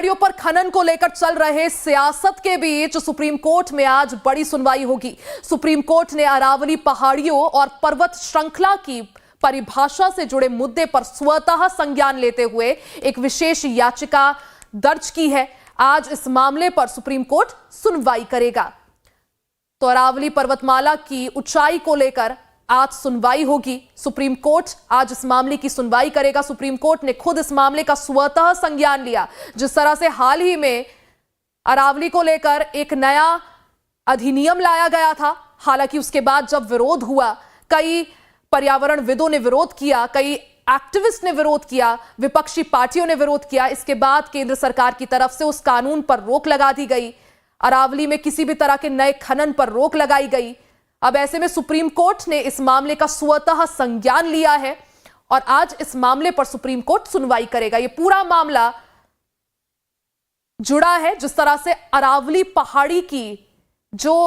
पहाड़ियों पर खनन को लेकर चल रहे सियासत के बीच सुप्रीम कोर्ट में आज बड़ी सुनवाई होगी। सुप्रीम कोर्ट ने अरावली पहाड़ियों और पर्वत श्रृंखला की परिभाषा से जुड़े मुद्दे पर स्वतः संज्ञान लेते हुए एक विशेष याचिका दर्ज की है। आज इस मामले पर सुप्रीम कोर्ट सुनवाई करेगा। तो अरावली पर्वतमाला की ऊंचाई को लेकर आज सुनवाई होगी। सुप्रीम कोर्ट आज इस मामले की सुनवाई करेगा। सुप्रीम कोर्ट ने खुद इस मामले का स्वतः संज्ञान लिया। जिस तरह से हाल ही में अरावली को लेकर एक नया अधिनियम लाया गया था, हालांकि उसके बाद जब विरोध हुआ, कई पर्यावरणविदों ने विरोध किया, कई एक्टिविस्ट ने विरोध किया, विपक्षी पार्टियों ने विरोध किया। इसके बाद केंद्र सरकार की तरफ से उस कानून पर रोक लगा दी गई। अरावली में किसी भी तरह के नए खनन पर रोक लगाई गई। अब ऐसे में सुप्रीम कोर्ट ने इस मामले का स्वतः संज्ञान लिया है और आज इस मामले पर सुप्रीम कोर्ट सुनवाई करेगा। यह पूरा मामला जुड़ा है जिस तरह से अरावली पहाड़ी की जो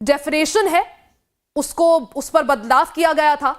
डेफिनेशन है उस पर बदलाव किया गया था।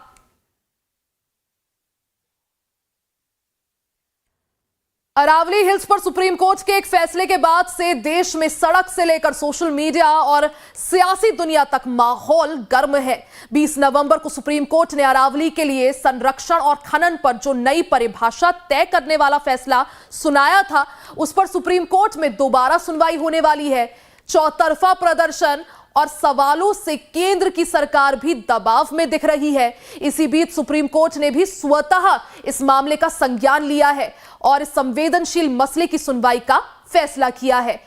अरावली हिल्स पर सुप्रीम कोर्ट के एक फैसले के बाद से देश में सड़क से लेकर सोशल मीडिया और सियासी दुनिया तक माहौल गर्म है। 20 नवंबर को सुप्रीम कोर्ट ने अरावली के लिए संरक्षण और खनन पर जो नई परिभाषा तय करने वाला फैसला सुनाया था, उस पर सुप्रीम कोर्ट में दोबारा सुनवाई होने वाली है। चौतरफा प्रदर्शन और सवालों से केंद्र की सरकार भी दबाव में दिख रही है। इसी बीच सुप्रीम कोर्ट ने भी स्वतः इस मामले का संज्ञान लिया है और इस संवेदनशील मसले की सुनवाई का फैसला किया है।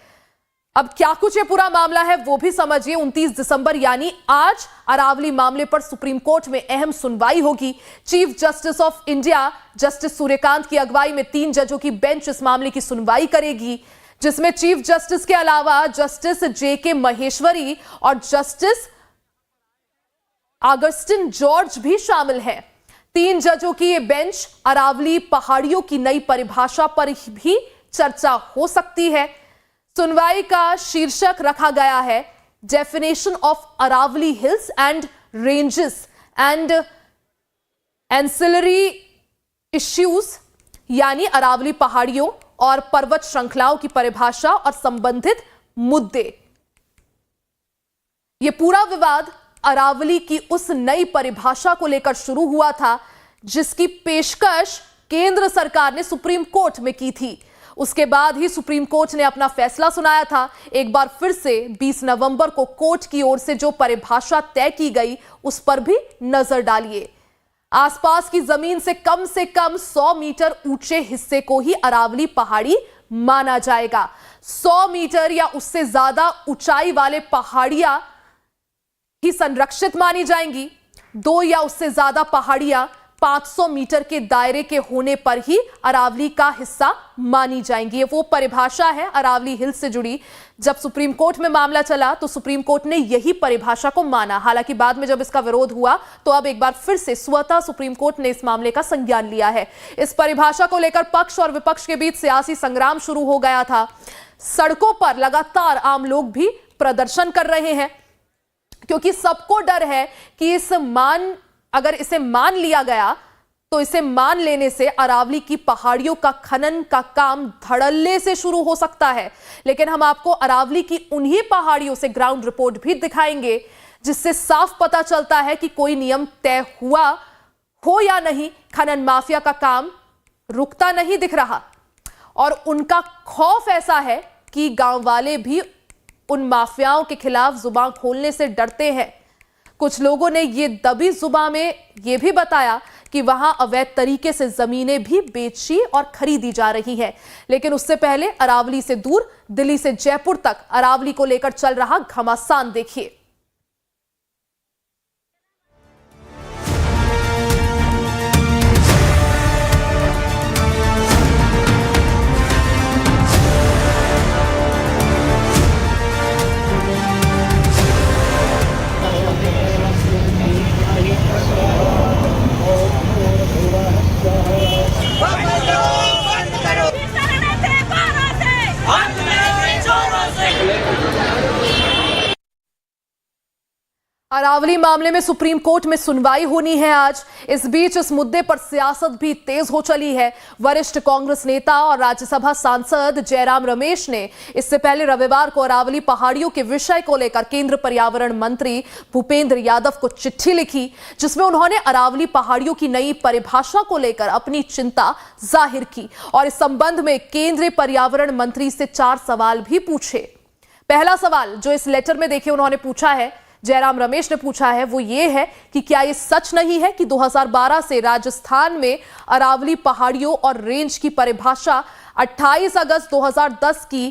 अब क्या कुछ ये पूरा मामला है वो भी समझिए। 29 दिसंबर यानी आज अरावली मामले पर सुप्रीम कोर्ट में अहम सुनवाई होगी। Chief justice of India justice Suryakant की अगुवाई में 3 जजों की बेंच इस मामले की सुनवाई करेगी, जिसमें चीफ जस्टिस के अलावा जस्टिस जेके महेश्वरी और जस्टिस अगस्टिन जॉर्ज भी शामिल हैं। 3 जजों की यह बेंच अरावली पहाड़ियों की नई परिभाषा पर भी चर्चा हो सकती है। सुनवाई का शीर्षक रखा गया है definition of Aravalli hills and ranges and ancillary issues, यानी अरावली पहाड़ियों और पर्वत श्रृंखलाओं की परिभाषा और संबंधित मुद्दे। यह पूरा विवाद अरावली की उस नई परिभाषा को लेकर शुरू हुआ था जिसकी पेशकश केंद्र सरकार ने सुप्रीम कोर्ट में की थी। उसके बाद ही सुप्रीम कोर्ट ने अपना फैसला सुनाया था। एक बार फिर से 20 नवंबर को कोर्ट की ओर से जो परिभाषा तय की गई उस पर भी नजर डालिए। आसपास की जमीन से कम 100 मीटर ऊंचे हिस्से को ही अरावली पहाड़ी माना जाएगा। 100 मीटर या उससे ज्यादा ऊंचाई वाले पहाड़ियां ही संरक्षित मानी जाएंगी। 2 या उससे ज्यादा पहाड़ियां 500 मीटर के दायरे के होने पर ही अरावली का हिस्सा मानी जाएंगी। ये वो परिभाषा है अरावली हिल्स से जुड़ी। जब सुप्रीम कोर्ट में मामला चला तो सुप्रीम कोर्ट ने यही परिभाषा को माना। हालांकि बाद में जब इसका विरोध हुआ तो अब एक बार फिर से स्वतः सुप्रीम कोर्ट ने इस मामले का संज्ञान लिया है। इस परिभाषा को लेकर पक्ष और विपक्ष के बीच सियासी संग्राम शुरू हो गया था। सड़कों पर लगातार आम लोग भी प्रदर्शन कर रहे हैं क्योंकि सबको डर है कि अगर इसे मान लिया गया तो इसे मान लेने से अरावली की पहाड़ियों का खनन का काम धड़ल्ले से शुरू हो सकता है। लेकिन हम आपको अरावली की उन्हीं पहाड़ियों से ग्राउंड रिपोर्ट भी दिखाएंगे जिससे साफ पता चलता है कि कोई नियम तय हुआ हो या नहीं, खनन माफिया का काम रुकता नहीं दिख रहा और उनका खौफ ऐसा है कि गांव वाले भी उन माफियाओं के खिलाफ जुबान खोलने से डरते हैं। कुछ लोगों ने ये दबी जुबान में यह भी बताया कि वहां अवैध तरीके से जमीनें भी बेची और खरीदी जा रही हैं। लेकिन उससे पहले अरावली से दूर दिल्ली से जयपुर तक अरावली को लेकर चल रहा घमासान देखिए। अरावली मामले में सुप्रीम कोर्ट में सुनवाई होनी है आज। इस बीच इस मुद्दे पर सियासत भी तेज हो चली है। वरिष्ठ कांग्रेस नेता और राज्यसभा सांसद जयराम रमेश ने इससे पहले रविवार को अरावली पहाड़ियों के विषय को लेकर केंद्र पर्यावरण मंत्री भूपेंद्र यादव को चिट्ठी लिखी, जिसमें उन्होंने अरावली पहाड़ियों की नई परिभाषा को लेकर अपनी चिंता जाहिर की और इस संबंध में केंद्रीय पर्यावरण मंत्री से 4 सवाल भी पूछे। पहला सवाल जो इस लेटर में देखिए उन्होंने पूछा है, जयराम रमेश ने पूछा है, वो ये है कि क्या ये सच नहीं है कि 2012 से राजस्थान में अरावली पहाड़ियों और रेंज की परिभाषा 28 अगस्त 2010 की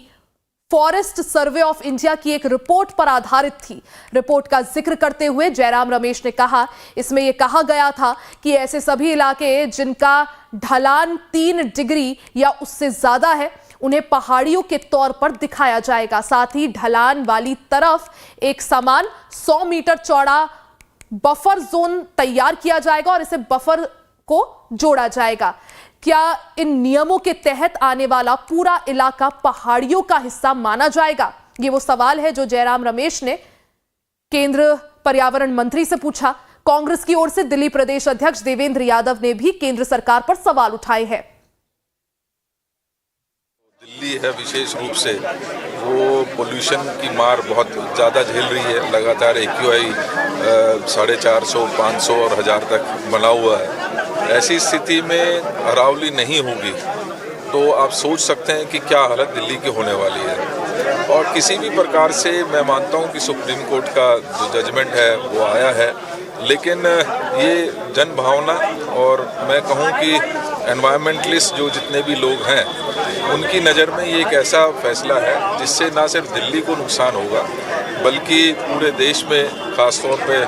फॉरेस्ट सर्वे ऑफ इंडिया की एक रिपोर्ट पर आधारित थी। रिपोर्ट का जिक्र करते हुए जयराम रमेश ने कहा, इसमें यह कहा गया था कि ऐसे सभी इलाके जिनका ढलान 3 डिग्री या उससे ज्यादा है उन्हें पहाड़ियों के तौर पर दिखाया जाएगा। साथ ही ढलान वाली तरफ एक समान 100 मीटर चौड़ा बफर जोन तैयार किया जाएगा और इसे बफर को जोड़ा जाएगा। क्या इन नियमों के तहत आने वाला पूरा इलाका पहाड़ियों का हिस्सा माना जाएगा? ये वो सवाल है जो जयराम रमेश ने केंद्र पर्यावरण मंत्री से पूछा। कांग्रेस की ओर से दिल्ली प्रदेश अध्यक्ष देवेंद्र यादव ने भी केंद्र सरकार पर सवाल उठाए हैं। दिल्ली है विशेष रूप से वो पोल्यूशन की मार बहुत ज़्यादा झेल रही है। लगातार AQI 450, 500 और 1000 तक बना हुआ है। ऐसी स्थिति में अरावली नहीं होगी तो आप सोच सकते हैं कि क्या हालत दिल्ली की होने वाली है। और किसी भी प्रकार से मैं मानता हूं कि सुप्रीम कोर्ट का जो जजमेंट है वो आया है, लेकिन ये जन भावना और मैं कहूं कि एनवायरमेंटलिस्ट जो जितने भी लोग हैं उनकी नज़र में ये एक ऐसा फैसला है जिससे ना सिर्फ दिल्ली को नुकसान होगा बल्कि पूरे देश में, ख़ासतौर पे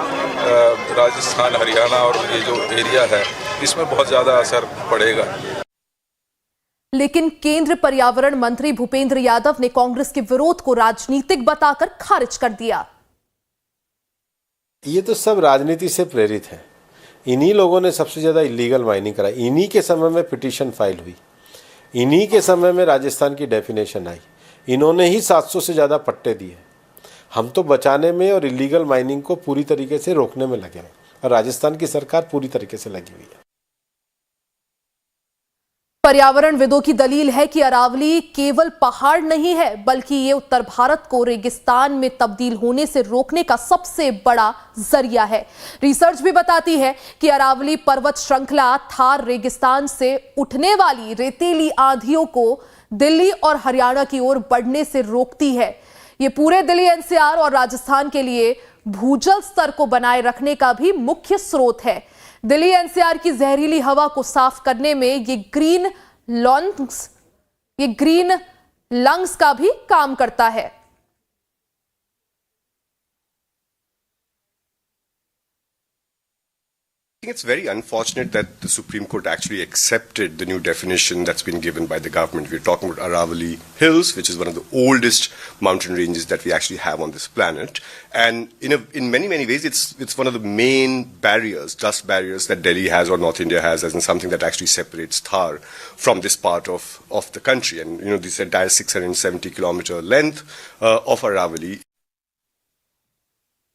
राजस्थान, हरियाणा और ये जो एरिया है इसमें बहुत ज़्यादा असर पड़ेगा। लेकिन केंद्र पर्यावरण मंत्री भूपेंद्र यादव ने कांग्रेस के विरोध को राजनीतिक बताकर खारिज कर दिया। ये तो सब राजनीति से प्रेरित है। इन्हीं लोगों ने सबसे ज़्यादा इलीगल माइनिंग कराई। इन्हीं के समय में पिटीशन फाइल हुई, इन्हीं के समय में राजस्थान की डेफिनेशन आई, इन्होंने ही 700 से ज़्यादा पट्टे दिए। हम तो बचाने में और इलीगल माइनिंग को पूरी तरीके से रोकने में लगे हैं और राजस्थान की सरकार पूरी तरीके से लगी हुई है। पर्यावरणविदों की दलील है कि अरावली केवल पहाड़ नहीं है बल्कि ये उत्तर भारत को रेगिस्तान में तब्दील होने से रोकने का सबसे बड़ा जरिया है। रिसर्च भी बताती है कि अरावली पर्वत श्रृंखला थार रेगिस्तान से उठने वाली रेतीली आंधियों को दिल्ली और हरियाणा की ओर बढ़ने से रोकती है। ये पूरे दिल्ली NCR और राजस्थान के लिए भूजल स्तर को बनाए रखने का भी मुख्य स्रोत है। दिल्ली NCR की जहरीली हवा को साफ करने में ये ग्रीन लंग्स का भी काम करता है। I think it's very unfortunate that the Supreme Court actually accepted the new definition that's been given by the government. We're talking about Aravali Hills, which is one of the oldest mountain ranges that we actually have on this planet. And in many ways, it's one of the main barriers, dust barriers that Delhi has or North India has, as in something that actually separates Thar from this part of the country. And, this entire 670 kilometer length of Aravali